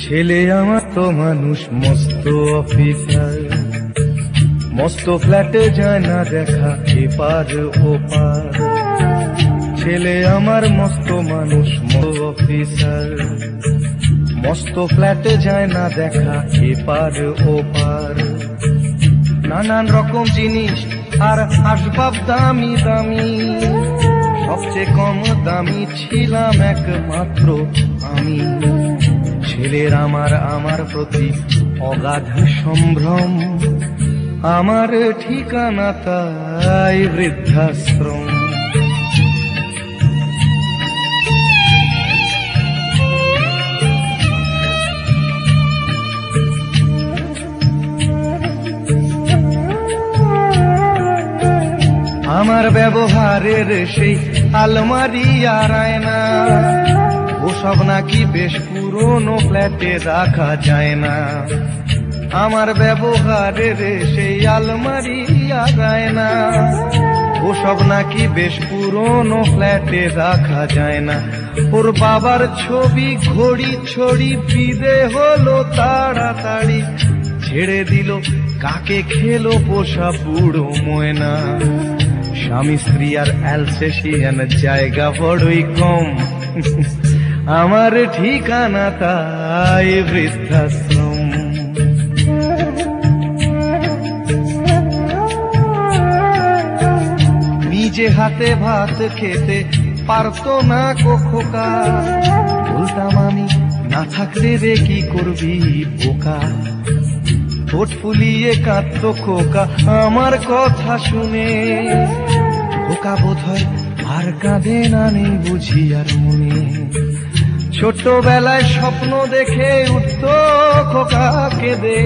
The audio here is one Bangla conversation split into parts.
ছেলে আমার তো মানুষ মস্ত অফিসার, মস্ত ফ্ল্যাটে যায় না দেখা এপার ওপার। ছেলে আমার মস্ত মানুষ মস্ত অফিসার, মস্ত ফ্ল্যাটে যায় না দেখা এপার ওপার। নানান রকম জিনিস আর আসবাব দামি দামি, সবচেয়ে কম দামি ছিলাম একমাত্র আমি। ছেলের আমার প্রতি অগাধ সম্ভ্রম, আমার ঠিকানা তাই বৃদ্ধাশ্রম। আমার ব্যবহারের সেই আলমারি আর আয়না, ওসব নাকি বেশ পুরনো ফ্ল্যাটে রাখা যায় না। আমার ব্যবহারের সেই আলমারি আর আয়না, ওসব নাকি বেশ পুরনো ফ্ল্যাটে রাখা যায় না। ওর বাবার ছবি ঘড়ি ছড়ি বিদে হলো তাড়াতাড়ি, ছেড়ে দিল কাকে খেলো পোষা বুড়ো ময়না। স্বামী স্ত্রী আর অ্যালসেশিয়ান জায়গা বড়ই কম, আমার ঠিকানা তাই বৃদ্ধাশ্রম। নিজে হাতে ভাত খেতে পারতো না খোকা, বলতাম আমি না থাকলে রে কি করবি বোকা। ঠোঁট ফুলিয়ে কাঁদতো খোকা আমার কথা শুনে, খোকা বোধহয় আর কাঁদে না নেই বুঝি আর মনে। ছোটবেলায় স্বপ্ন দেখে উঠতো খোকা কেঁদে,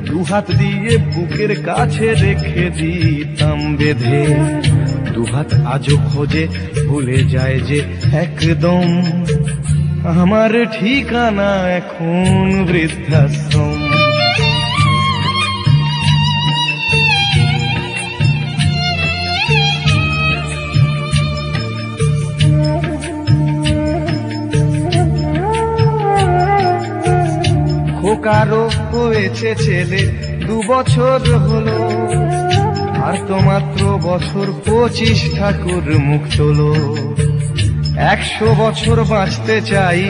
দুহাত দিয়ে বুকের কাছে রেখে দিতাম বেঁধে। দুহাত আজও খোঁজে ভুলে যায় যে একদম, আমার ঠিকানা এখন বৃদ্ধাশ্রম। খোকারও হয়েছে ছেলে 2 বছর হলো, আর তো মাত্র বছর 25 ঠাকুর মুখ তোলো। 100 বছর বাঁচতে চাই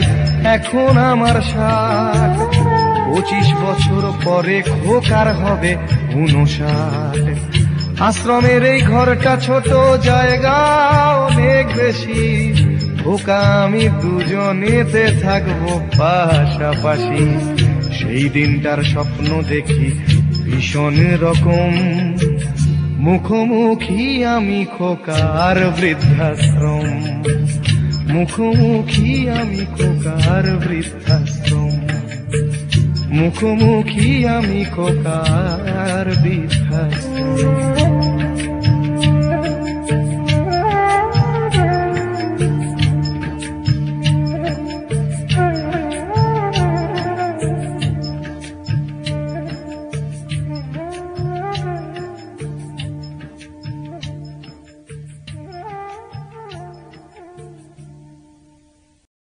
এখন আমার 60, 25 বছর পরে খোকার হবে 59। আশ্রমের এই ঘরটা ছোট, জায়গা অনেক বেশি, খোকা আমি দুজনেতে থাকবো পাশাপাশি। সেই দিনটার স্বপ্ন দেখি ভীষণ রকম, মুখোমুখি আমি খোকার বৃদ্ধাশ্রম। মুখোমুখি আমি খোকার বৃদ্ধাশ্রম, মুখোমুখি আমি খোকার বৃদ্ধাশ্রম।